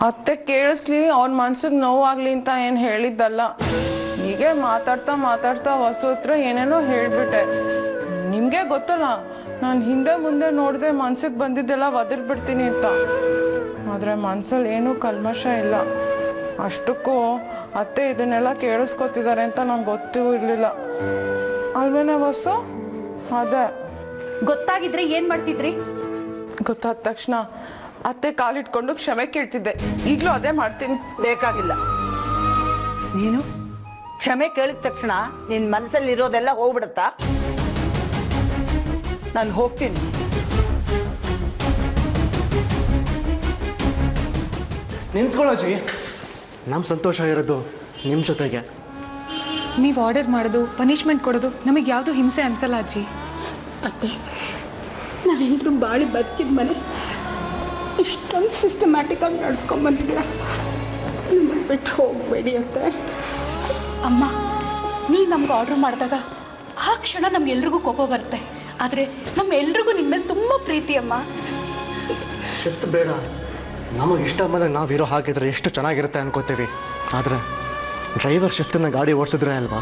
ಅತ್ತೆ ಕೇಳಿಸ್ಲಿ ಅವ್ನ ಮನ್ಸಿಗೆ ನೋವಾಗ್ಲಿ ಅಂತ ಏನು ಹೇಳಿದ್ದಲ್ಲ. ಹೀಗೆ ಮಾತಾಡ್ತಾ ಮಾತಾಡ್ತಾ ಹೊಸತ್ರ ಏನೇನೋ ಹೇಳಿಬಿಟ್ಟೆ. ನಿಮಗೆ ಗೊತ್ತಲ್ಲ, ನಾನು ಹಿಂದೆ ಮುಂದೆ ನೋಡದೆ ಮನ್ಸಿಗೆ ಬಂದಿದ್ದೆಲ್ಲ ಒದರ್ಬಿಡ್ತೀನಿ ಅಂತ. ಆದರೆ ಮನ್ಸಲ್ಲಿ ಏನೂ ಕಲ್ಮಶ ಇಲ್ಲ. ಅಷ್ಟಕ್ಕೂ ಅತ್ತೆ ಇದನ್ನೆಲ್ಲ ಕೇಳಿಸ್ಕೊತಿದ್ದಾರೆ ಅಂತ ನಂಗೆ ಗೊತ್ತೂ ಇರಲಿಲ್ಲ ಅಲ್ವೇನೆ ಬಸ್ಸು. ಅದೇ ಗೊತ್ತಾಗಿದ್ರೆ ಏನು ಮಾಡ್ತಿದ್ರಿ? ಗೊತ್ತಾದ ತಕ್ಷಣ ಅತ್ತೆ ಕಾಲಿಟ್ಕೊಂಡು ಕ್ಷಮೆ ಕೇಳ್ತಿದ್ದೆ. ಈಗಲೂ ಅದೇ ಮಾಡ್ತೀನಿ. ಬೇಕಾಗಿಲ್ಲ. ನೀನು ಕ್ಷಮೆ ಕೇಳಿದ ತಕ್ಷಣ ನಿನ್ನ ಮನಸ್ಸಲ್ಲಿ ಇರೋದೆಲ್ಲ ಹೋಗ್ಬಿಡುತ್ತಾ? ನಾನು ಹೋಗ್ತೀನಿ. ನಿಂತ್ಕೊಳ್ಳೋಜಿ. ನಮ್ಮ ಸಂತೋಷ ಇರೋದು ನಿಮ್ಮ ಜೊತೆಗೆ. ನೀವು ಆರ್ಡರ್ ಮಾಡೋದು, ಪನಿಷ್ಮೆಂಟ್ ಕೊಡೋದು ನಮಗೆ ಯಾವುದು ಹಿಂಸೆ ಅನ್ಸಲ್ಲ ಅಜ್ಜಿ. ಅತ್ತೆ, ನಾವೆಲ್ಲರೂ ಬಾಳಿ ಬದುಕಿದ ಮನೆ ಇಷ್ಟೊಂದು ಸಿಸ್ಟಮ್ಯಾಟಿಕಾಗಿ ನಡ್ಸ್ಕೊಂಡ್ಬಂದಿದ್ದೀರ. ನಿಮ್ಮನ್ನು ಬಿಟ್ಟು ಹೋಗಬೇಡಿ ಅತ್ತೆ. ಅಮ್ಮ, ನೀವು ನಮ್ಗೆ ಆರ್ಡ್ರ್ ಮಾಡಿದಾಗ ಆ ಕ್ಷಣ ನಮ್ಗೆಲ್ರಿಗೂ ಕೋಪ ಬರುತ್ತೆ. ಆದರೆ ನಮ್ಮೆಲ್ರಿಗೂ ನಿಮ್ಮ ಮೇಲೆ ತುಂಬ ಪ್ರೀತಿ ಅಮ್ಮ. ಶಿಸ್ತು ಬೇಡ. ನಮಗೆ ಇಷ್ಟ ಬಂದಾಗ ನಾವಿರೋ ಹಾಕಿದ್ರೆ ಎಷ್ಟು ಚೆನ್ನಾಗಿರುತ್ತೆ ಅನ್ಕೋತೀವಿ. ಆದರೆ ಡ್ರೈವರ್ ಶಿಸ್ತನ್ನು ಗಾಡಿ ಓಡಿಸಿದ್ರೆ ಅಲ್ವಾ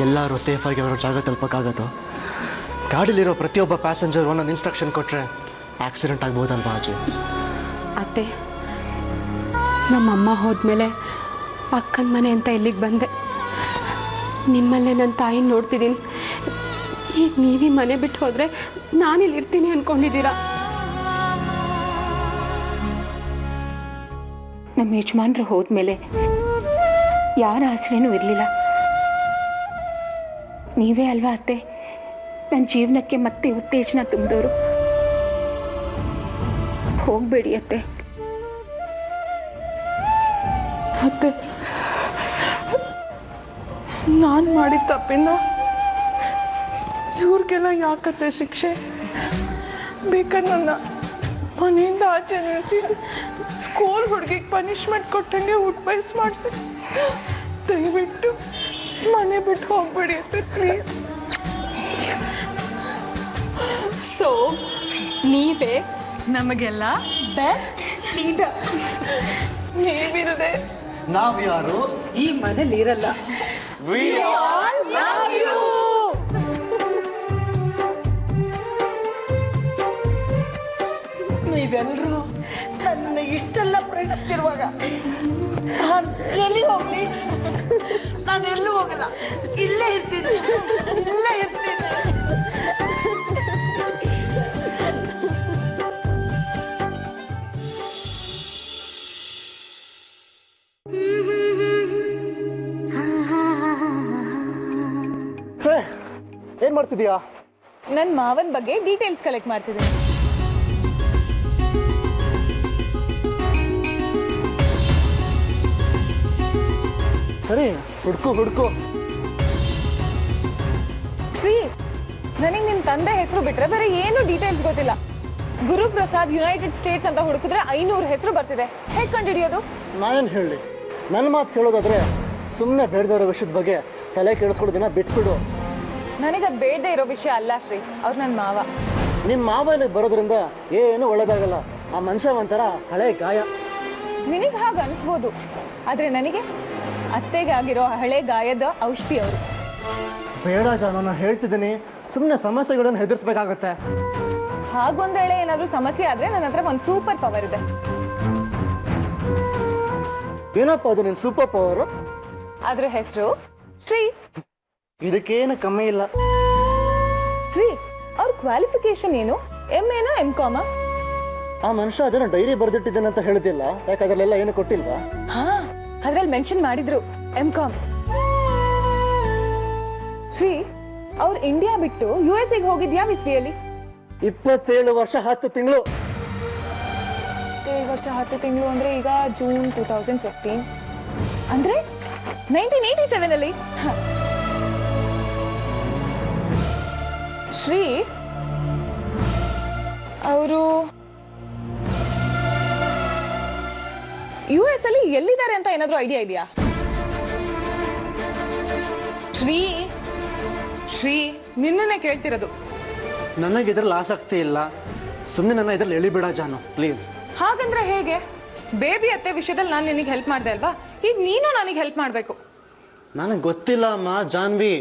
ಎಲ್ಲರೂ ಸೇಫಾಗಿ ಅವರ ಜಾಗ ತಲುಪಕ್ಕಾಗತ್ತೋ. ಗಾಡೀಲಿರೋ ಪ್ರತಿಯೊಬ್ಬ ಪ್ಯಾಸೆಂಜರ್ ಒಂದೊಂದು ಇನ್ಸ್ಟ್ರಕ್ಷನ್ ಕೊಟ್ಟರೆ ಆಕ್ಸಿಡೆಂಟ್ ಆಗ್ಬೋದಲ್ವಾ ಅಜ್ಜಿ? ಅತ್ತೆ, ನಮ್ಮಮ್ಮ ಹೋದ್ಮೇಲೆ ಅಕ್ಕನ ಮನೆ ಅಂತ ಇಲ್ಲಿಗೆ ಬಂದೆ. ನಿಮ್ಮಲ್ಲೇ ನನ್ನ ತಾಯಿನ ನೋಡ್ತಿದ್ದೀನಿ. ಈಗ ನೀವೇ ಮನೆ ಬಿಟ್ಟು ಹೋದರೆ ನಾನಿಲ್ಲಿ ಇರ್ತೀನಿ ಅಂದ್ಕೊಂಡಿದ್ದೀರಾ? ನಮ್ಮ ಯಜಮಾನ್ರು ಹೋದ್ಮೇಲೆ ಯಾರ ಆಸರೆನೂ ಇರಲಿಲ್ಲ. ನೀವೇ ಅಲ್ವಾ ಅತ್ತೆ ನನ್ನ ಜೀವನಕ್ಕೆ ಮತ್ತೆ ಉತ್ತೇಜನ ತುಂಬಿದವರು. ಹೋಗಬೇಡಿ ಅತ್ತೆ. ಅತ್ತೆ, ನಾನು ಮಾಡಿದ ತಪ್ಪಿಂದ ಇವ್ರಿಗೆಲ್ಲ ಯಾಕತ್ತೆ ಶಿಕ್ಷೆ? ಬೇಕಾದ್ರೆ ನನ್ನ ಮನೆಯಿಂದ ಆಚೆ ನಿಲ್ಲಿಸಿ ಸ್ಕೂಲ್ ಹುಡುಗಿಗೆ ಪನಿಷ್ಮೆಂಟ್ ಕೊಟ್ಟಂಗೆ ಉಟ್ಬೈಸ್ ಮಾಡಿಸಿ ದಯವಿಟ್ಟು ಮನೆ ಬಿಟ್ಟು ಹೋಗ್ಬೇಡಿ ಅತ್ತೆ, ಪ್ಲೀಸ್. ಸೊ ನೀವೇ ನಮಗೆಲ್ಲ ಬೆಸ್ಟ್ ಲೀಡರ್. ನೀವಿಲ್ಲದೆ ನಾವು ಯಾರು ಈ ಮನೇಲಿ ಇರಲ್ಲ. ನೀವೆಲ್ಲರೂ ನನ್ನ ಇಷ್ಟೆಲ್ಲ ಪ್ರೀತಿಸ್ತಿರುವಾಗ ನಾನು ಎಲ್ಲಿಗೆ ಹೋಗ್ಲಿ? ನಾನು ಎಲ್ಲೂ ಹೋಗಲ್ಲ. ಇಲ್ಲೇ ಇರ್ತೀನಿ, ಇಲ್ಲೇ ಇರ್ತೀನಿ. ಏನು ಮಾಡ್ತಿದ್ಯಾ? ನನ್ನ ಮಾವನ ಬಗ್ಗೆ ಡೀಟೇಲ್ಸ್ ಕಲೆಕ್ಟ್ ಮಾಡ್ತಿದ್ದೀನಿ. ಸರಿ, ಹುಡ್ಕು. ಶ್ರೀ, ನನಗೆ ನಿಮ್ಮ ತಂದೆ ಹೆಸರು ಬಿಟ್ರೆ ಬೇರೆ ಏನು ಡೀಟೇಲ್ಸ್ ಗೊತ್ತಿಲ್ಲ. ಗುರುಪ್ರಸಾದ್ ಯುನೈಟೆಡ್ ಸ್ಟೇಟ್ಸ್ ಅಂತ ಹುಡುಕಿದ್ರೆ 500 ಹೆಸರು ಬರ್ತಿದೆ. ಹೇಗೆ ಕಂಡುಹಿಡಿಯೋದು? ನಾನೇನು ಹೇಳಿ? ನನ್ನ ಮಾತು ಕೇಳೋದಾದ್ರೆ ಸುಮ್ಮನೆ ಬೇಡದಿರೋ ವಿಷಯದ ಬಗ್ಗೆ ತಲೆ ಕೇಳಿಸ್ಕೊಡೋದನ್ನ ಬಿಟ್ಬಿಡು. ನನಗದು ಬೇಡದೇ ಇರೋ ವಿಷಯ ಅಲ್ಲ ಶ್ರೀ, ಅವ್ರು ನನ್ನ ಮಾವ. ನಿಮ್ಮ ಮಾವ ಇಲ್ಲಿಗೆ ಬರೋದ್ರಿಂದ ಏನು ಒಳ್ಳೇದಾಗಲ್ಲ. ಆ ಮನುಷ್ಯ ಒಂಥರ ಹಳೆ ಗಾಯ. ನಿನಗೆ ಹಾಗೆ ಅನಿಸ್ಬೋದು, ಆದರೆ ನನಗೆ ಅತ್ತೆಗೆ ಆಗಿರೋ ಹಳೆ ಗಾಯದ ಔಷಧಿ ಅವರು. ಬೇಡ ಜಾನು, ನಾನು ಹೇಳ್ತಿದ್ದೀನಿ. ಸುಮ್ಮನೆ ಸಮಸ್ಯೆಗಳನ್ನು ಹೆದರ್ಸ್ಬೇಕಾಗತ್ತೆ. ಹಾಗೊಂದು ವೇಳೆ ಏನಾದರೂ ಸಮಸ್ಯೆ ಆದರೆ ನನ್ನ ಹತ್ರ ಒಂದು ಸೂಪರ್ ಪವರ್ ಇದೆ. ಏನಪ್ಪ ಅದು ನಿನ್ನ ಸೂಪರ್ ಪವರು? ಅದ್ರ ಹೆಸರು ಶ್ರೀ. ಇದಕ್ಕೇನು ಕಮ್ಮಿ ಇಲ್ಲ. ಶ್ರೀ, ಅವ್ರ ಕ್ವಾಲಿಫಿಕೇಶನ್ ಏನು? MA MCom? ಆ ಮನುಷ್ಯ ಅದನ್ನು ಡೈರಿ ಬರೆದಿಟ್ಟಿದ್ದೇನೆ ಅಂತ ಹೇಳಿದಿಲ್ಲ. ಯಾಕೆ ಅದರಲ್ಲೆಲ್ಲ ಏನು ಕೊಟ್ಟಿಲ್ವಾ? ಹಾ, ಅದ್ರಲ್ಲಿ ಮೆನ್ಷನ್ ಮಾಡಿದ್ರು MCom. ಶ್ರೀ, ಅವ್ರು ಇಂಡಿಯಾ ಬಿಟ್ಟು USA ಹೋಗಿದ್ ಯಾವ ಇಸ್ವಿಯಲ್ಲಿ? 27 ವರ್ಷ 10 ತಿಂಗಳು. 7 ವರ್ಷ 10 ತಿಂಗಳು ಅಂದ್ರೆ ಈಗ ಜೂನ್ 2015 ಅಂದ್ರೆ 1987 ಅಲ್ಲಿ. ಶ್ರೀ, ಅವರು US ಅಲ್ಲಿ ಎಲ್ಲಿದ್ದಾರೆ ಅಂತ ಏನಾದರೂ ಐಡಿಯಾ ಇದೆಯಾ? ಶ್ರೀ, ನಿನ್ನನ್ನೇ ಕೇಳ್ತಿರೋದು. ನನಗೆ ಇದ್ರಲ್ಲಿ ಆಸಕ್ತಿ ಇಲ್ಲ. ಸುಮ್ಮನೆ ನನ್ನ ಇದ್ರಲ್ಲಿ ಎಳಿಬೇಡ ಜಾನು, ಪ್ಲೀಸ್. ಹಾಗಂದ್ರೆ ಹೇಗೆ? ಬೇಬಿ ಅತ್ತೆ ವಿಷಯದಲ್ಲಿ ನಾನು ನಿನಗೆ ಹೆಲ್ಪ್ ಮಾಡಿದೆ ಅಲ್ವಾ, ಈಗ ನೀನು ನನಗೆ ಹೆಲ್ಪ್ ಮಾಡಬೇಕು. ನನಗೆ ಗೊತ್ತಿಲ್ಲ ಅಮ್ಮ ಜಾನ್ವಿ.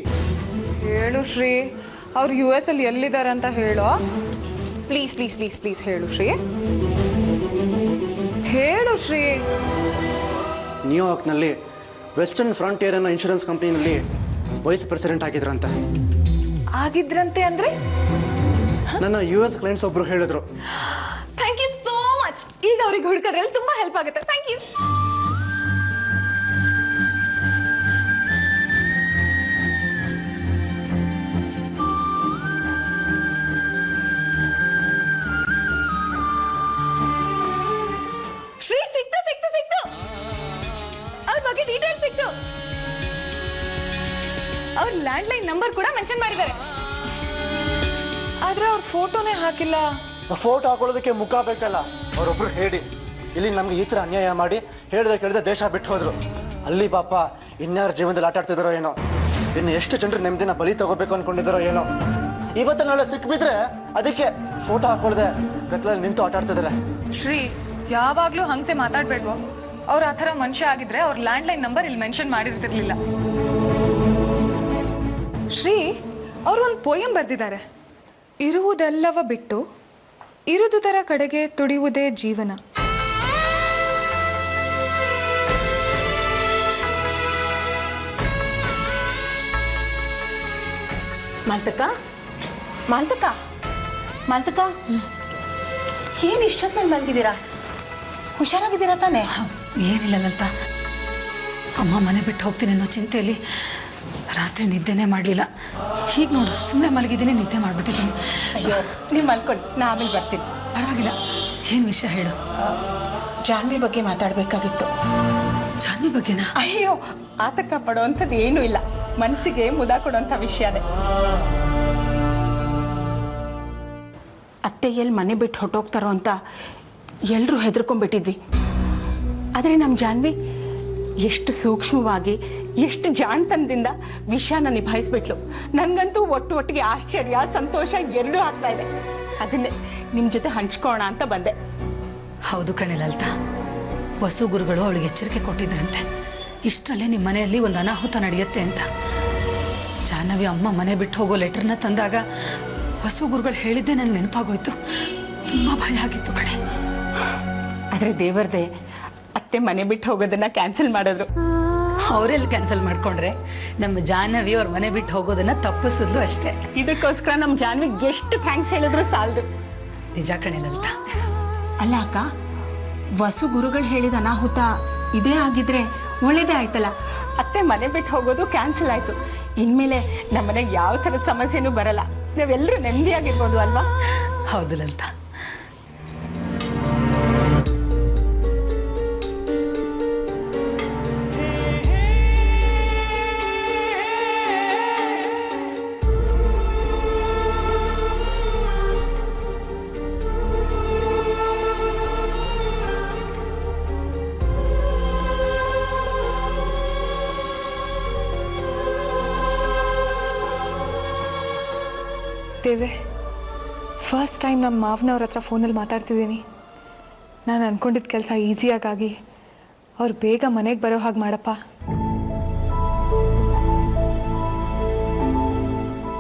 ಹೇಳು ಶ್ರೀ, ಅವ್ರು US ಅಲ್ಲಿ ಎಲ್ಲಿದ್ದಾರೆ ಅಂತ ಹೇಳೋ. ಪ್ಲೀಸ್ ಪ್ಲೀಸ್ ಪ್ಲೀಸ್ ಪ್ಲೀಸ್ ಹೇಳು ಶ್ರೀ, ಹೇಳು ಶ್ರೀ. ನ್ಯೂಯಾರ್ಕ್ನಲ್ಲಿ ವೆಸ್ಟರ್ನ್ ಫ್ರಂಟಿಯರ್ ಅನ್ನೋ ಇನ್ಶೂರೆನ್ಸ್ ಕಂಪ್ನಿನಲ್ಲಿ ವೈಸ್ ಪ್ರೆಸಿಡೆಂಟ್ ಆಗಿದ್ರಂತೆ. ಆಗಿದ್ರಂತೆ ಅಂದ್ರೆ? ನನ್ನ US ಕ್ಲೈಂಟ್ಸ್ ಒಬ್ರು ಹೇಳಿದ್ರು. Thank you so much. ಈಗ ಅವ್ರಿಗೆ ಹುಡುಕರಲ್ಲಿ ತುಂಬಾ ಹೆಲ್ಪ್ ಆಗುತ್ತೆ. Thank you. ಶ್ರೀ ಸಿಕ್ತು ಸಿಕ್ತು ಸಿಕ್ತು, ಅವ್ರ ಬಗ್ಗೆ ಡೀಟೇಲ್ಸ್ ಸಿಕ್ತು. ಅವ್ರ ಲ್ಯಾಂಡ್ಲೈನ್ ನಂಬರ್ ಕೂಡ ಮೆನ್ಷನ್ ಮಾಡಿದ್ದಾರೆ, ಆದ್ರೆ ಅವ್ರ ಫೋಟೋನೇ ಹಾಕಿಲ್ಲ. ಫೋಟೋ ಹಾಕೊಳ್ಳೋದಕ್ಕೆ ಮುಖ ಬೇಕಲ್ಲ. ಅವರೊಬ್ರು ಹೇಳಿ ಇಲ್ಲಿ ನಮ್ಗೆ ಈ ಥರ ಅನ್ಯಾಯ ಮಾಡಿ ಕೇಳಿದೆ ದೇಶ ಬಿಟ್ಟು ಹೋದ್ರು. ಅಲ್ಲಿ ಪಾಪ ಇನ್ಯಾರ ಜೀವನದಲ್ಲಿ ಆಟ ಆಡ್ತಿದ್ದಾರೋ ಏನೋ, ಇನ್ನು ಎಷ್ಟು ಜನರು ನೆಮ್ಮದಿನ ಬಲಿ ತಗೋಬೇಕು ಅನ್ಕೊಂಡಿದ್ದಾರೋ ಏನೋ. ಇವತ್ತು ನಾಳೆ ಸಿಕ್ಬಿದ್ರೆ ಅದಕ್ಕೆ ಫೋಟೋ ಹಾಕೊಳ್ದೆ ಕತ್ಲಲ್ಲಿ ನಿಂತು ಆಟ ಆಡ್ತಿದ್ದಾರೆ. ಶ್ರೀ, ಯಾವಾಗ್ಲೂ ಹಂಗೆ ಮಾತಾಡ್ಬೇಡ್ವೋ. ಅವ್ರ ಆ ಥರ ಮನುಷ್ಯ ಆಗಿದ್ರೆ ಅವ್ರ ಲ್ಯಾಂಡ್ಲೈನ್ ನಂಬರ್ ಇಲ್ಲಿ ಮೆನ್ಷನ್ ಮಾಡಿರ್ತಿರ್ಲಿಲ್ಲ. ಶ್ರೀ, ಅವರು ಒಂದು ಪೋಯಂ ಬರೆದಿದ್ದಾರೆ. ಇರುವುದೆಲ್ಲವ ಬಿಟ್ಟು ಇರುದುದರ ಕಡೆಗೆ ತುಡಿಯುವುದೇ ಜೀವನ. ಮಾಲ್ತಕ್ಕ ಮಾಲ್ತಕ್ಕ ಮಾಲ್ತಕ್ಕ, ಏನು ಇಷ್ಟೊತ್ತಿನಲ್ಲಿ ಮಲಗಿದ್ದೀರಾ? ಹುಷಾರಾಗಿದ್ದೀರಾ ತಾನೇ? ಏನಿಲ್ಲ ಲಲಿತಾ, ಅಮ್ಮ ಮನೆ ಬಿಟ್ಟು ಹೋಗ್ತೀನಿ ಅನ್ನೋ ಚಿಂತೆಯಲ್ಲಿ ರಾತ್ರಿ ನಿದ್ದೆನೇ ಮಾಡಲಿಲ್ಲ. ಹೀಗೆ ನೋಡು, ಸುಮ್ಮನೆ ಮಲಗಿದ್ದೀನಿ, ನಿದ್ದೆ ಮಾಡಿಬಿಟ್ಟಿದ್ದೀನಿ. ಅಯ್ಯೋ, ನೀವು ಮಲ್ಕೊಳ್ಳಿ, ನಾ ಆಮೇಲೆ ಬರ್ತೀನಿ. ಪರವಾಗಿಲ್ಲ, ಏನು ವಿಷಯ ಹೇಳು. ಜಾನ್ವಿ ಬಗ್ಗೆ ಮಾತಾಡಬೇಕಾಗಿತ್ತು. ಜಾನ್ವಿ ಬಗ್ಗೆನಾ? ಅಯ್ಯೋ, ಆತಂಕ ಪಡುವಂಥದ್ದು ಏನೂ ಇಲ್ಲ, ಮನಸ್ಸಿಗೆ ಮುದ ಕೊಡುವಂಥ ವಿಷಯನೇ. ಅತ್ತೆ ಎಲ್ಲಿ ಮನೆ ಬಿಟ್ಟು ಹೊಟ್ಟೋಗ್ತಾರೋ ಅಂತ ಎಲ್ಲರೂ ಹೆದರ್ಕೊಂಡ್ಬಿಟ್ಟಿದ್ವಿ. ಆದರೆ ನಮ್ಮ ಜಾನ್ವಿ ಎಷ್ಟು ಸೂಕ್ಷ್ಮವಾಗಿ, ಎಷ್ಟು ಜಾಣತನದಿಂದ ವಿಷಯನ ನಿಭಾಯಿಸ್ಬಿಟ್ಲು. ನನಗಂತೂ ಒಟ್ಟಿಗೆ ಆಶ್ಚರ್ಯ, ಸಂತೋಷ ಎರಡೂ ಆಗ್ತಾ ಇದೆ. ಅದನ್ನೇ ನಿಮ್ಮ ಜೊತೆ ಹಂಚ್ಕೋಣ ಅಂತ ಬಂದೆ. ಹೌದು ಕಣೆ ಲಲಿತಾ, ವಸು ಗುರುಗಳು ಅವಳಿಗೆ ಎಚ್ಚರಿಕೆ ಕೊಟ್ಟಿದ್ರಂತೆ, ಇಷ್ಟಲ್ಲೇ ನಿಮ್ಮ ಮನೆಯಲ್ಲಿ ಒಂದು ಅನಾಹುತ ನಡೆಯುತ್ತೆ ಅಂತ. ಜಾಹ್ನವಿ ಅಮ್ಮ ಮನೆ ಬಿಟ್ಟು ಹೋಗೋ ಲೆಟರ್ನ ತಂದಾಗ ವಸು ಗುರುಗಳು ಹೇಳಿದ್ದೆ ನನಗೆ ನೆನಪಾಗೋಯ್ತು. ತುಂಬ ಭಯ ಆಗಿತ್ತು ಕಣೆ. ಆದರೆ ದೇವರದೇ, ಅತ್ತೆ ಮನೆ ಬಿಟ್ಟು ಹೋಗೋದನ್ನ ಕ್ಯಾನ್ಸಲ್ ಮಾಡಿದ್ರು. ಅವರೆಲ್ಲಿ ಕ್ಯಾನ್ಸಲ್ ಮಾಡ್ಕೊಂಡ್ರೆ, ನಮ್ಮ ಜಾಹ್ನವಿ ಅವ್ರ ಮನೆ ಬಿಟ್ಟು ಹೋಗೋದನ್ನ ತಪ್ಪಿಸಿದ್ಲು ಅಷ್ಟೇ. ಇದಕ್ಕೋಸ್ಕರ ನಮ್ಮ ಜಾನ್ವಿಗೆ ಎಷ್ಟು ಥ್ಯಾಂಕ್ಸ್ ಹೇಳಿದ್ರು ಸಾಲದು. ನಿಜ ಕಣೆ ಲಲಿತಾ. ಅಲ್ಲ ಅಕ್ಕ, ವಸು ಗುರುಗಳು ಹೇಳಿದ ಅನಾಹುತ ಇದೇ ಆಗಿದ್ರೆ ಒಳ್ಳೇದೇ ಆಯ್ತಲ್ಲ. ಅತ್ತೆ ಮನೆ ಬಿಟ್ಟು ಹೋಗೋದು ಕ್ಯಾನ್ಸಲ್ ಆಯಿತು. ಇನ್ಮೇಲೆ ನಮ್ಮನೆಗೆ ಯಾವ ಥರದ ಸಮಸ್ಯೆನೂ ಬರಲ್ಲ. ನಾವೆಲ್ಲರೂ ನೆಮ್ಮದಿಯಾಗಿರ್ಬೋದು ಅಲ್ವಾ? ಹೌದು ಲಲಿತಾ. ದೇವ್ರೆ, ಫಸ್ಟ್ ಟೈಮ್ ನಮ್ಮ ಮಾವನವ್ರ ಹತ್ರ ಫೋನಲ್ಲಿ ಮಾತಾಡ್ತಿದ್ದೀನಿ. ನಾನು ಅಂದ್ಕೊಂಡಿದ್ದ ಕೆಲಸ ಈಸಿಯಾಗಿ ಅವ್ರು ಬೇಗ ಮನೆಗೆ ಬರೋ ಹಾಗೆ ಮಾಡಪ್ಪ.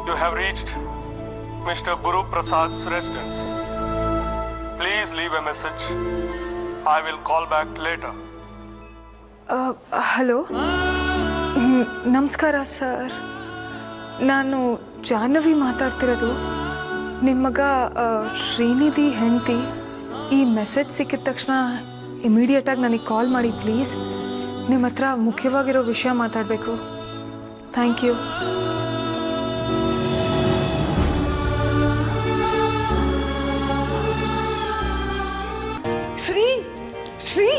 You have reached Mr. Guru Prasad's residence. Please leave a message. I will call back later. Hello, ನಮಸ್ಕಾರ ಸರ್. ನಾನು ಜಾಹ್ನವಿ ಮಾತಾಡ್ತಿರೋದು. ನಿಮ್ಮ ಮಗ ಶ್ರೀನಿಧಿ ಹೆಂಡತಿ. ಈ ಮೆಸೇಜ್ ಸಿಕ್ಕಿದ ತಕ್ಷಣ ಇಮಿಡಿಯೇಟಾಗಿ ನನಗೆ ಕಾಲ್ ಮಾಡಿ ಪ್ಲೀಸ್. ನಿಮ್ಮ ಹತ್ರ ಮುಖ್ಯವಾಗಿರೋ ವಿಷಯ ಮಾತಾಡಬೇಕು. Thank you. ಶ್ರೀ ಶ್ರೀ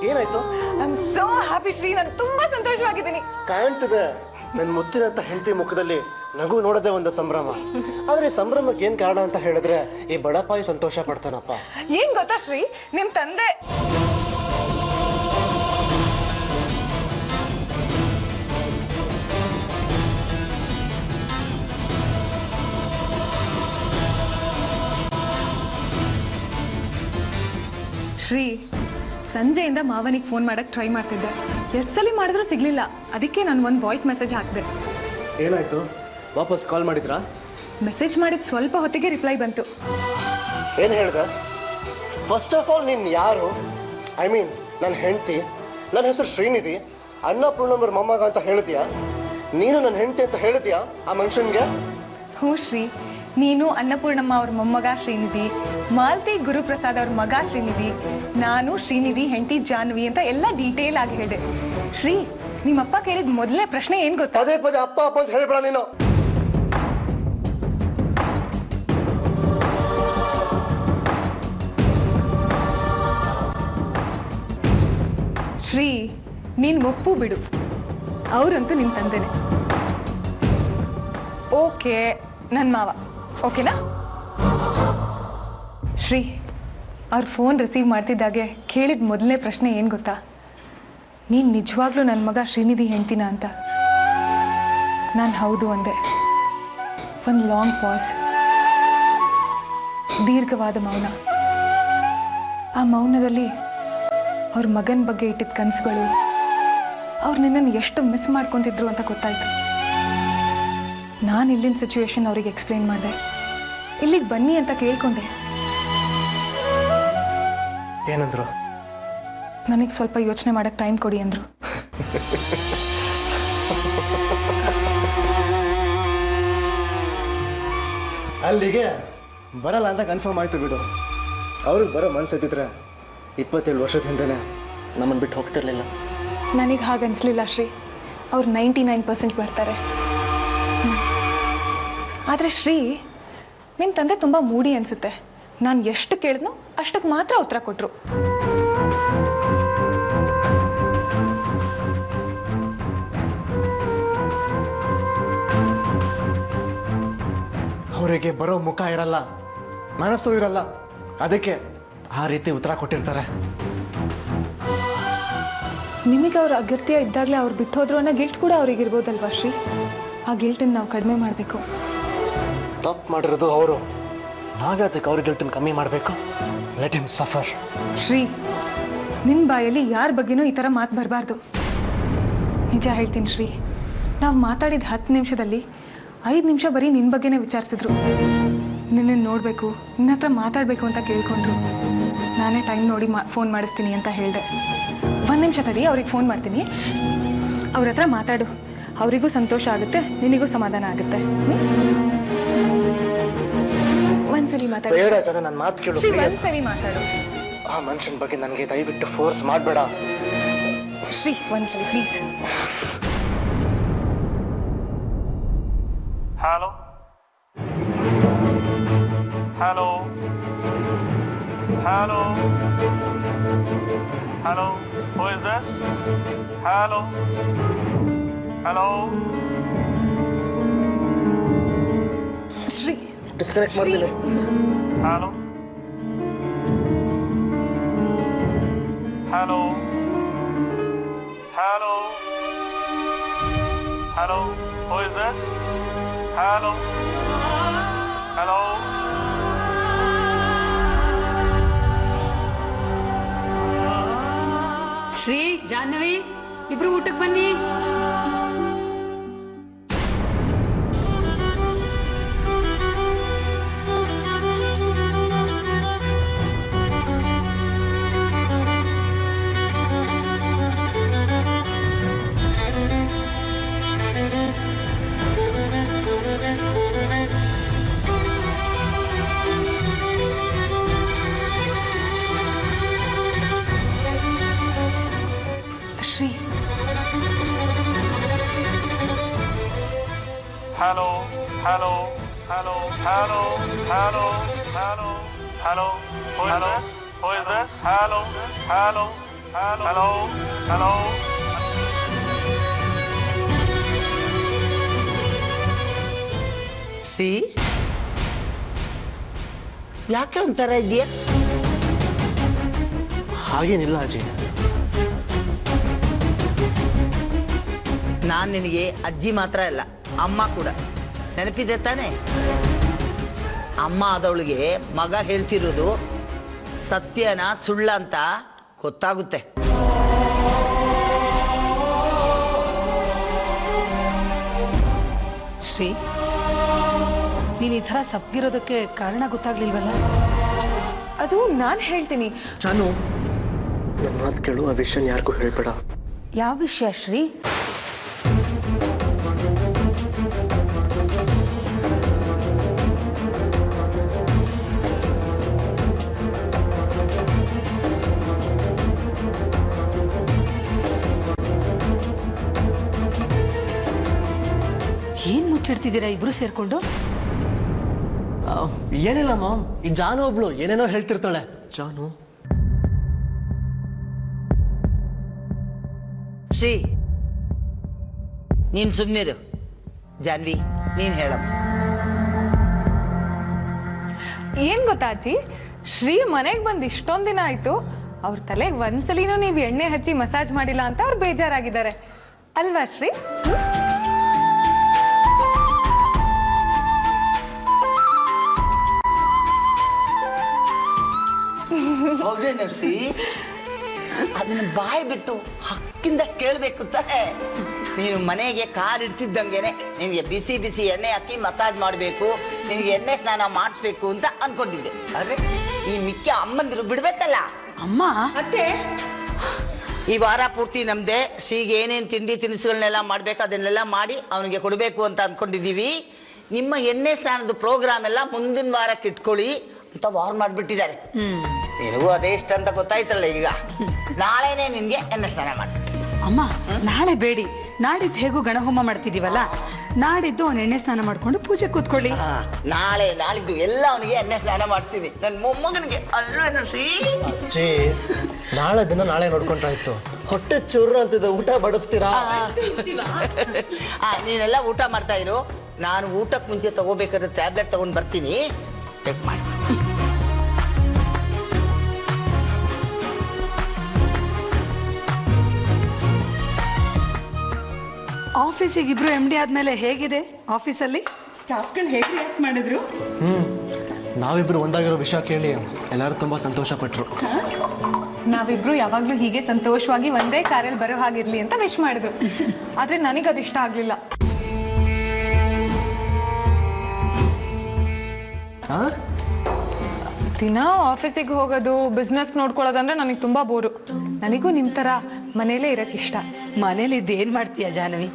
ಏನಾಯ್ತು? I'm so happy ಶ್ರೀ, ನಾನು ತುಂಬಾ ಸಂತೋಷವಾಗಿದ್ದೀನಿ. ಕಾಣ್ತಿದೆ ನನ್ನ ಮುತ್ತಿನಂತ ಹೆಂಡತಿ ಮುಖದಲ್ಲಿ ನಗು ನೋಡದೆ ಒಂದು ಸಂಭ್ರಮ. ಆದ್ರೆ ಸಂಭ್ರಮಕ್ಕೆ ಏನ್ ಕಾರಣ ಅಂತ ಹೇಳಿದ್ರೆ ಈ ಬಡಪಾಯಿ ಸಂತೋಷ ಪಡ್ತಾನಪ್ಪ. ಏನ್ ಗೊತ್ತಾ ಶ್ರೀ, ನಿಮ್ ತಂದೆ ಶ್ರೀ, ಸಂಜೆಯಿಂದ ಮಾವನಿಗೆ ಫೋನ್ ಮಾಡಕ್ಕೆ ಟ್ರೈ ಮಾಡ್ತಿದ್ದೆ. 2 ಸಲ ಮಾಡಿದ್ರೂ ಸಿಗಲಿಲ್ಲ. ಅದಕ್ಕೆ ನಾನು ಒಂದು ವಾಯ್ಸ್ ಮೆಸೇಜ್ ಹಾಕಿದೆ. ಏನಾಯಿತು? ವಾಪಸ್ ಕಾಲ್ ಮಾಡಿದ್ರಾ? ಮೆಸೇಜ್ ಮಾಡಿದ ಸ್ವಲ್ಪ ಹೊತ್ತಿಗೆ ರಿಪ್ಲೈ ಬಂತು. ಏನು ಹೇಳಿದೆ? ಫಸ್ಟ್ ಆಫ್ ಆಲ್ ನೀನು ಯಾರು? ಐ ಮೀನ್ ನನ್ನ ಹೆಂಡತಿ, ನನ್ನ ಹೆಸರು ಶ್ರೀನಿಧಿ, ಅನ್ನಪೂರ್ಣಮ್ಮರ ಮೊಮ್ಮಗ ಅಂತ ಹೇಳಿದ್ಯಾ? ನೀನು ನನ್ನ ಹೆಂಡತಿ ಅಂತ ಹೇಳಿದ್ಯಾ ಆ ಮನುಷ್ಯನಿಗೆ? ಹ್ಞೂ ಶ್ರೀ, ನೀನು ಅನ್ನಪೂರ್ಣಮ್ಮ ಅವ್ರ ಮೊಮ್ಮಗ ಶ್ರೀನಿಧಿ, ಮಾಲ್ತಿ ಗುರುಪ್ರಸಾದ್ ಅವ್ರ ಮಗ ಶ್ರೀನಿಧಿ, ನಾನು ಶ್ರೀನಿಧಿ ಹೆಂಡತಿ ಜಾನ್ವಿ ಅಂತ ಎಲ್ಲ ಡೀಟೇಲ್ ಆಗಿ ಹೇಳಿದೆ. ಶ್ರೀ, ನಿಮ್ಮಪ್ಪ ಕೇಳಿದ ಮೊದಲನೇ ಪ್ರಶ್ನೆ ಏನು ಗೊತ್ತಾ? ಪದೇ ಪದೇ ಅಪ್ಪ ಅಪ್ಪ ಅಂತ ಹೇಳ್ಬೇಡ ನೀನು. ಶ್ರೀ, ನೀನು ಒಪ್ಪು ಬಿಡು, ಅವರಂತೂ ನಿನ್ನ ತಂದೆನೆ. ಓಕೆ, ನನ್ನ ಮಾವ ಓಕೆನಾ? ಶ್ರೀ, ಅವ್ರ ಫೋನ್ ರಿಸೀವ್ ಮಾಡ್ತಿದ್ದಾಗೆ ಕೇಳಿದ ಮೊದಲನೇ ಪ್ರಶ್ನೆ ಏನು ಗೊತ್ತಾ? ನೀನು ನಿಜವಾಗ್ಲೂ ನನ್ನ ಮಗ ಶ್ರೀನಿಧಿ ಹೆಂಡ್ತಿನ ಅಂತ. ನಾನು ಹೌದು ಅಂದೆ. ಒಂದು ಲಾಂಗ್ ಪಾಸ್, ದೀರ್ಘವಾದ ಮೌನ. ಆ ಮೌನದಲ್ಲಿ ಅವ್ರ ಮಗನ ಬಗ್ಗೆ ಇಟ್ಟಿದ್ದ ಕನಸುಗಳು, ಅವ್ರು ನಿನ್ನನ್ನು ಎಷ್ಟು ಮಿಸ್ ಮಾಡ್ಕೊತಿದ್ರು ಅಂತ ಗೊತ್ತಾಯ್ತು. ನಾನು ಇಲ್ಲಿನ ಸಿಚುವೇಶನ್ ಅವ್ರಿಗೆ ಎಕ್ಸ್ಪ್ಲೇನ್ ಮಾಡಿದೆ. ಇಲ್ಲಿಗೆ ಬನ್ನಿ ಅಂತ ಕೇಳ್ಕೊಂಡೆ. ಏನಂದ್ರು? ನನಗೆ ಸ್ವಲ್ಪ ಯೋಚನೆ ಮಾಡೋಕ್ಕೆ ಟೈಮ್ ಕೊಡಿ ಅಂದರು. ಅಲ್ಲಿಗೆ ಬರಲ್ಲ ಅಂತ ಕನ್ಫರ್ಮ್ ಆಯ್ತು ಬಿಡು. ಅವ್ರಿಗೆ ಬರೋ ಮನ್ಸತ್ತಿದ್ರೆ 27 ವರ್ಷದ ಹಿಂದೆನೇ ನಮ್ಮನ್ನು ಬಿಟ್ಟು ಹೋಗ್ತಿರ್ಲಿಲ್ಲ. ನನಗೆ ಹಾಗೆ ಅನಿಸ್ಲಿಲ್ಲ ಶ್ರೀ. ಅವ್ರು 99% ಬರ್ತಾರೆ. ಆದರೆ ಶ್ರೀ, ನಿಮ್ಮ ತಂದೆ ತುಂಬ ಮೂಡಿ ಅನಿಸುತ್ತೆ. ನಾನು ಎಷ್ಟು ಕೇಳಿದ್ನೋ ಅಷ್ಟಕ್ಕೆ ಮಾತ್ರ ಉತ್ತರ ಕೊಟ್ಟರು. ಅವರಿಗೆ ಬರೋ ಮುಖ ಇರಲ್ಲ, ಮನಸ್ಸು ಇರಲ್ಲ, ಅದಕ್ಕೆ ಆ ರೀತಿ ಉತ್ತರ ಕೊಟ್ಟಿರ್ತಾರೆ. ನಿಮಗೆ ಅವ್ರ ಅಗತ್ಯ ಇದ್ದಾಗಲೇ ಅವ್ರು ಬಿಟ್ಟು ಹೋದ್ರು ಅನ್ನೋ ಗಿಲ್ಟ್ ಕೂಡ ಅವ್ರಿಗೆ ಇರ್ಬೋದಲ್ವಾ ಶ್ರೀ? ಆ ಗಿಲ್ಟನ್ನು ನಾವು ಕಡಿಮೆ ಮಾಡಬೇಕು. ತಪ್ಪು ಮಾಡಿರೋದು ಅವರು, ನಾವೇ ಅದಕ್ಕೆ ಅವ್ರ ಗಿಲ್ಟನ್ನು ಕಮ್ಮಿ ಮಾಡಬೇಕು. Let him suffer. ಶ್ರೀ, ನಿನ್ನ ಬಾಯಲ್ಲಿ ಯಾರ ಬಗ್ಗೆನೂ ಈ ಥರ ಮಾತು ಬರಬಾರ್ದು. ನಿಜ ಹೇಳ್ತೀನಿ ಶ್ರೀ, ನಾವು ಮಾತಾಡಿದ 10 ನಿಮಿಷದಲ್ಲಿ 5 ನಿಮಿಷ ಬರೀ ನಿನ್ನ ಬಗ್ಗೆನೇ ವಿಚಾರಿಸಿದ್ರು. ನಿನ್ನನ್ನು ನೋಡಬೇಕು, ನಿನ್ನ ಹತ್ರ ಮಾತಾಡಬೇಕು ಅಂತ ಕೇಳ್ಕೊಂಡ್ರು. ನಾನೇ ಟೈಮ್ ನೋಡಿ ಫೋನ್ ಮಾಡಿಸ್ತೀನಿ ಅಂತ ಹೇಳಿದೆ. 1 ನಿಮಿಷ ತಡಿ, ಅವ್ರಿಗೆ ಫೋನ್ ಮಾಡ್ತೀನಿ, ಅವ್ರ ಹತ್ರ ಮಾತಾಡು. ಅವರಿಗೂ ಸಂತೋಷ ಆಗುತ್ತೆ, ನಿನಗೂ ಸಮಾಧಾನ ಆಗುತ್ತೆ. ಒಂದ್ಸಲಿ ಮಾತಾಡು. ಬೇಡ ಜನ, ನನ್ನ ಮಾತು ಕೇಳು. ಒಂದ್ಸಲಿ ಮಾತಾಡು. ಆ ಮನುಷ್ಯನ ಬಗ್ಗೆ ನನಗೆ ದಯವಿಟ್ಟು ಫೋರ್ಸ್ ಮಾಡಬೇಡ. ಶ್ರೀ, ಒಂದ್ಸಲಿ please. Hello? Hello? Hello? Hello? Who is this? Hello? Hello? Shri, disconnect ಮಾಡ್ತೀನಿ. Hello? Hello? Hello? Hello? Who is this? Hello? Hello? Shri, Jahnavi, ಇಬ್ರು ಊಟಕ್ಕೆ ಬನ್ನಿ. Shri, Hello? Hello? Hello? Hello? Hello? Hello? Hello? Who is this? Who is this? Hello? Hello? Hello? Hello? Shri, ಯಾಕೆ ಒಂಥರ ಇದೆಯಾ? ಹಾಗೇನಿಲ್ಲ ಅಜ್ಜಿ. ನಾನು ನಿನಗೆ ಅಜ್ಜಿ ಮಾತ್ರ ಅಲ್ಲ, ಅಮ್ಮ ಕೂಡ. ನೆನಪಿದೆ ತಾನೆ? ಅಮ್ಮ ಆದವಳಿಗೆ ಮಗ ಹೇಳ್ತಿರೋದು ಸತ್ಯನ ಸುಳ್ಳ ಅಂತ ಗೊತ್ತಾಗುತ್ತೆ. ಶ್ರೀ, ನೀನು ಈ ಥರ ಸಪ್ಗಿರೋದಕ್ಕೆ ಕಾರಣ ಗೊತ್ತಾಗ್ಲಿಲ್ವಲ್ಲ? ಅದು ನಾನು ಹೇಳ್ತೀನಿ. ಜಾನು, ನನ್ನ ಮಾತು ಕೇಳು, ಆ ವಿಷಯ ಯಾರಿಗೂ ಹೇಳ್ಬೇಡ. ಯಾವ ವಿಷಯ ಶ್ರೀ? ಏನ್ ಮುಚ್ಚಿಡ್ತಿದ್ದೀರಾ ಇಬ್ರು ಸೇರ್ಕೊಂಡು? ಏನಿಲ್ಲ ಮಾಮ್, ಈ ಜಾನು ಒಬ್ಳು ಏನೇನೋ ಹೇಳ್ತಿರ್ತಾಳೆ. ಜಾನು, ಶ್ರೀ ನೀನು ಸುಮ್ಮನಿರು. ಜಾನ್ವಿ ನೀನು ಹೇಳಮ್ಮ. ಏನ್ ಗೊತ್ತಾ ಅಜ್ಜಿ, ಶ್ರೀ ಮನೆಗೆ ಬಂದು ಇಷ್ಟೊಂದು ದಿನ ಆಯ್ತು, ಅವ್ರ ತಲೆಗೆ ಒಂದ್ಸಲಿನೂ ನೀವು ಎಣ್ಣೆ ಹಚ್ಚಿ ಮಸಾಜ್ ಮಾಡಿಲ್ಲ ಅಂತ ಅವ್ರು ಬೇಜಾರಾಗಿದ್ದಾರೆ ಅಲ್ವಾ ಶ್ರೀ? ಹೌದೇನು ಶ್ರೀ? ಅದನ್ನ ಬಾಯಿ ಬಿಟ್ಟು ಹಕ್ಕಿಂದ ಕೇಳಬೇಕು ತಾನೆ. ನೀನು ಮನೆಗೆ ಕಾರ್ ಇಡ್ತಿದ್ದಂಗೆನೆ ನಿನಗೆ ಬಿಸಿ ಬಿಸಿ ಎಣ್ಣೆ ಹಾಕಿ ಮಸಾಜ್ ಮಾಡಬೇಕು, ನಿನಗೆ ಎಣ್ಣೆ ಸ್ನಾನ ಮಾಡಿಸ್ಬೇಕು ಅಂತ ಅನ್ಕೊಂಡಿದ್ದೆ. ಆದರೆ ಈ ಮಿಕ್ಕ ಅಮ್ಮಂದಿರು ಬಿಡ್ಬೇಕಲ್ಲ. ಅಮ್ಮ ಮತ್ತೆ ಈ ವಾರ ಪೂರ್ತಿ ನಮ್ದೆ. ಶ್ರೀಗೆ ಏನೇನು ತಿಂಡಿ ತಿನಿಸುಗಳನ್ನೆಲ್ಲ ಮಾಡಬೇಕು ಅದನ್ನೆಲ್ಲ ಮಾಡಿ ಅವನಿಗೆ ಕೊಡಬೇಕು ಅಂತ ಅಂದ್ಕೊಂಡಿದ್ದೀವಿ. ನಿಮ್ಮ ಎಣ್ಣೆ ಸ್ನಾನದ ಪ್ರೋಗ್ರಾಮ್ ಎಲ್ಲ ಮುಂದಿನ ವಾರಕ್ಕೆ ಇಟ್ಕೊಳ್ಳಿ ಅಂತ ವಾರ್ ಮಾಡಿಬಿಟ್ಟಿದ್ದಾರೆ. ನಿನಗೂ ಅದೇ ಇಷ್ಟ ಅಂತ ಗೊತ್ತಾಯ್ತಲ್ಲ. ಈಗ ನಾಳೆನೇ ನಿನಗೆ ಎಣ್ಣೆ ಸ್ನಾನ ಮಾಡಿಸ್ತೀನಿ. ಅಮ್ಮ, ನಾಳೆ ಬೇಡಿ, ನಾಡಿದ್ದು ಹೇಗೂ ಗಣಹೋಮ ಮಾಡ್ತಿದೀವಲ್ಲ, ನಾಡಿದ್ದು ಅವನು ಎಣ್ಣೆ ಸ್ನಾನ ಮಾಡ್ಕೊಂಡು ಪೂಜೆ ಕೂತ್ಕೊಳ್ಳಿ. ನಾಳಿದ್ದು ಎಲ್ಲ ಅವನಿಗೆ ಎಣ್ಣೆ ಸ್ನಾನ ಮಾಡ್ತೀನಿ, ನನ್ನ ಮೊಮ್ಮಗನಿಗೆ. ಅಲ್ವೇನು ಶ್ರೀ? ಅಜ್ಜಿ, ನಾಳೆ ದಿನ ನಾಳೆ ನೋಡ್ಕೊಂಡ್ರಾಯ್ತು. ಹೊಟ್ಟೆ ಚೂರು ಅಂತಿದೆ, ಊಟ ಬಡಿಸ್ತೀರಾ? ನೀನೆಲ್ಲ ಊಟ ಮಾಡ್ತಾ ಇರು. ನಾನು ಊಟಕ್ಕೆ ಮುಂಚೆ ತಗೋಬೇಕಾದ್ರೆ ಟ್ಯಾಬ್ಲೆಟ್ ತಗೊಂಡು ಬರ್ತೀನಿ. ಚೆಕ್ ಮಾಡಿ. ಆಫೀಸಿಗೆ ಇಬ್ರು MD ಆದ್ಮೇಲೆ ಹೇಗಿದೆ ಆಫೀಸಲ್ಲಿ? ಸ್ಟಾಫ್ಗಳು ಹೇಗೆ ರಿಯಾಕ್ಟ್ ಮಾಡಿದ್ರು? ನಾವಿಬ್ರು ಒಂದಾಗಿರೋ ವಿಷಯ ಕೇಳಿ ಎಲ್ಲರೂ ತುಂಬಾ ಸಂತೋಷ ಪಟ್ರು. ನಾವಿಬ್ರು ಯಾವಾಗ್ಲೂ ಹೀಗೆ ಸಂತೋಷವಾಗಿ ಒಂದೇ ಕಾರಲ್ಲಿ ಬರೋ ಹಾಗಿರ್ಲಿ ಅಂತ ವಿಶ್ ಮಾಡಿದ್ರು. ಆದ್ರೆ ನನಗದು ಇಷ್ಟ ಆಗ್ಲಿಲ್ಲ. ದಿನ ಆಫೀಸಿಗೆ ಹೋಗೋದು, ಬಿಸ್ನೆಸ್ ನೋಡ್ಕೊಳ್ಳೋದಂದ್ರೆ ನನಗೆ ತುಂಬಾ ಬೋರು. ನನಗೂ ನಿಮ್ಮ ಥರ ಮನೇಲೇ ಇರಕ್ಕೆ ಇಷ್ಟ. ಮನೇಲಿ ಇದ್ದೇನು ಮಾಡ್ತೀಯ ಜಾಹ್ನವಿ?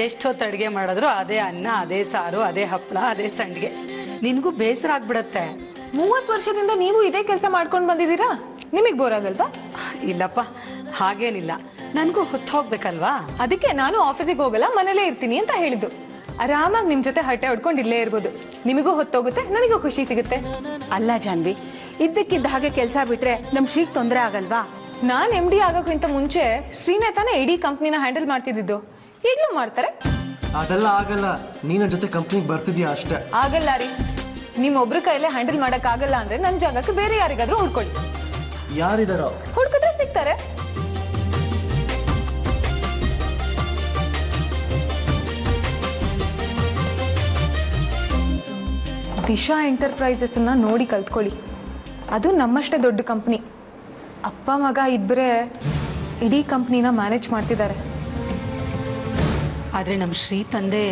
ಎಷ್ಟೊತ್ತು ಅಡುಗೆ ಮಾಡಿದ್ರು ಅದೇ ಅನ್ನ, ಅದೇ ಸಾರು, ಅದೇ ಹಪ್ಪಳ, ಅದೇ ಸಂಡಿಗೆ. ನಿನಗೂ ಬೇಸರ ಆಗ್ಬಿಡತ್ತೆ. 30 ವರ್ಷದಿಂದ ನೀವು ಇದೇ ಕೆಲಸ ಮಾಡ್ಕೊಂಡು ಬಂದಿದ್ದೀರಾ, ನಿಮಗೆ ಬೋರ್ ಆಗಲ್ವಾ? ಇಲ್ಲಪ್ಪ, ಹಾಗೇನಿಲ್ಲ. ನನಗೂ ಹೊತ್ತು ಹೋಗ್ಬೇಕಲ್ವಾ? ಅದಕ್ಕೆ ನಾನು ಆಫೀಸಿಗೆ ಹೋಗಲ್ಲ, ಮನೇಲೇ ಇರ್ತೀನಿ ಅಂತ ಹೇಳಿದ್ದು. ಆರಾಮಾಗಿ ನಿಮ್ಮ ಜೊತೆ ಹರಟೆ ಹೊಡ್ಕೊಂಡು ಇಲ್ಲೇ ಇರ್ಬೋದು. ನಿಮಗೂ ಹೊತ್ತೋಗುತ್ತೆ, ನನಗೂ ಖುಷಿ ಸಿಗುತ್ತೆ. ಅಲ್ಲ ಜಾನ್ವಿ, ಇದ್ದಕ್ಕಿದ್ದ ಹಾಗೆ ಕೆಲಸ ಬಿಟ್ರೆ ನಮ್ಮ ಶ್ರೀಗೆ ತೊಂದರೆ ಆಗಲ್ವಾ? ನಾನು MD ಆಗೋಕ್ಕಿಂತ ಮುಂಚೆ ಶ್ರೀನೇ ತಾನೇ ಇಡೀ ಕಂಪ್ನಿನ ಹ್ಯಾಂಡಲ್ ಮಾಡ್ತಿದ್ದು. ಈಗಲೂ ಮಾಡ್ತಾರೆ. ಅದೆಲ್ಲ ಆಗಲ್ಲ, ನೀನ ಜೊತೆ ಕಂಪ್ನಿಗೆ ಬರ್ತಿದ್ಯಾ ಅಷ್ಟೇ. ಆಗಲ್ಲ ರೀ, ನಿಮ್ಮೊಬ್ರ ಕೈಲೇ ಹ್ಯಾಂಡಲ್ ಮಾಡೋಕ್ಕಾಗಲ್ಲ ಅಂದ್ರೆ ನನ್ನ ಜಾಗಕ್ಕೆ ಬೇರೆ ಯಾರಿಗಾದ್ರೂ ಹುಡ್ಕೊಳ್ಳಿ. ಯಾರಿದಾರೋ ಹುಡ್ಕಿದ್ರೆ ಸಿಗ್ತಾರೆ. ದಿಶಾ ಎಂಟರ್ಪ್ರೈಸಸ್ನ ನೋಡಿ ಕಲ್ತ್ಕೊಳ್ಳಿ. ಅದು ನಮ್ಮಷ್ಟೇ ದೊಡ್ಡ ಕಂಪ್ನಿ. ಅಪ್ಪ ಮಗ ಇಬ್ಬರೇ ಇಡೀ ಕಂಪ್ನಿನ ಮ್ಯಾನೇಜ್ ಮಾಡ್ತಿದ್ದಾರೆ. ಆದರೆ ನಮ್ಮ ಶ್ರೀ ತಂದೆ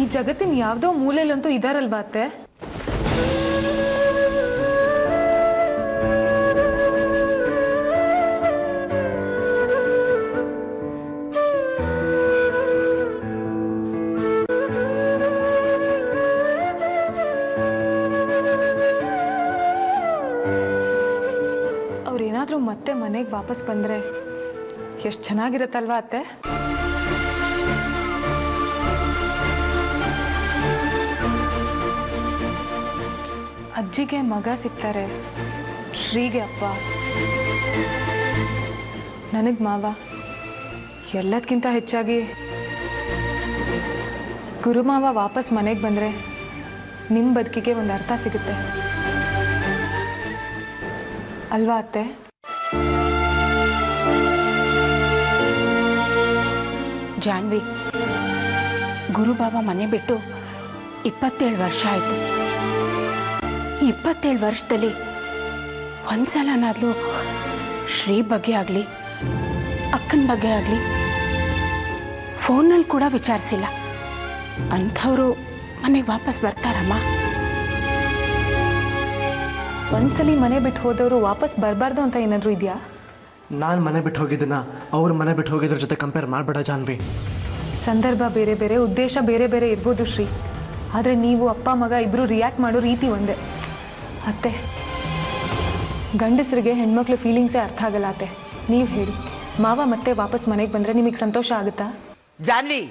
ಈ ಜಗತ್ತಿನ ಯಾವುದೋ ಮೂಲೆಯಲ್ಲಂತೂ ಇದಾರಲ್ವಾ ಅತ್ತೆ? ಅವ್ರೇನಾದರೂ ಮತ್ತೆ ಮನೆಗೆ ವಾಪಸ್ ಬಂದರೆ ಎಷ್ಟು ಚೆನ್ನಾಗಿರುತ್ತಲ್ವಾ ಅತ್ತೆ? ಅಜ್ಜಿಗೆ ಮಗ ಸಿಗ್ತಾರೆ, ಶ್ರೀಗೆ ಅಪ್ಪ, ನನಗೆ ಮಾವ, ಎಲ್ಲದಕ್ಕಿಂತ ಹೆಚ್ಚಾಗಿ ಗುರುಮಾವ ವಾಪಸ್ ಮನೆಗೆ ಬಂದರೆ ನಿಮ್ಮ ಬದುಕಿಗೆ ಒಂದು ಅರ್ಥ ಸಿಗುತ್ತೆ ಅಲ್ವಾ ಅತ್ತೆ? ಜಾನ್ವಿ, ಗುರುಬಾವ ಮನೆ ಬಿಟ್ಟು 27 ವರ್ಷ ಆಯಿತು. ಈ 27 ವರ್ಷದಲ್ಲಿ ಒಂದ್ಸಲನಾದ್ರೂ ಶ್ರೀ ಬಗ್ಗೆ ಆಗಲಿ ಅಕ್ಕನ ಬಗ್ಗೆ ಆಗಲಿ ಫೋನಲ್ಲಿ ಕೂಡ ವಿಚಾರಿಸಿಲ್ಲ. ಅಂಥವರು ಮನೆಗೆ ವಾಪಸ್ ಬರ್ತಾರಮ್ಮ? ಒಂದ್ಸಲಿ ಮನೆ ಬಿಟ್ಟು ಹೋದವರು ವಾಪಸ್ ಬರಬಾರ್ದು ಅಂತ ಏನಾದರೂ ಇದೆಯಾ? ನಾನು ಮನೆ ಬಿಟ್ಟು ಹೋಗಿದ್ದನ್ನ ಅವ್ರು ಮನೆ ಬಿಟ್ಟು ಹೋಗಿದ್ರ ಜೊತೆ ಕಂಪೇರ್ ಮಾಡಬೇಡ ಜಾನ್ವಿ. ಸಂದರ್ಭ ಬೇರೆ ಬೇರೆ, ಉದ್ದೇಶ ಬೇರೆ ಬೇರೆ ಇರ್ಬೋದು ಶ್ರೀ. ಆದರೆ ನೀವು ಅಪ್ಪ ಮಗ ಇಬ್ಬರು ರಿಯಾಕ್ಟ್ ಮಾಡೋ ರೀತಿ ಒಂದೇ. ಅತ್ತೆ, ಗಂಡಸರಿಗೆ ಹೆಣ್ಮಕ್ಳು ಫೀಲಿಂಗ್ಸೇ ಅರ್ಥ ಆಗಲ್ಲ ಅತ್ತೆ. ನೀವು ಹೇಳಿ, ಮಾವ ಮತ್ತೆ ವಾಪಸ್ ಮನೆಗೆ ಬಂದರೆ ನಿಮಗೆ ಸಂತೋಷ ಆಗುತ್ತಾ? ಜಾನ್ವಿ,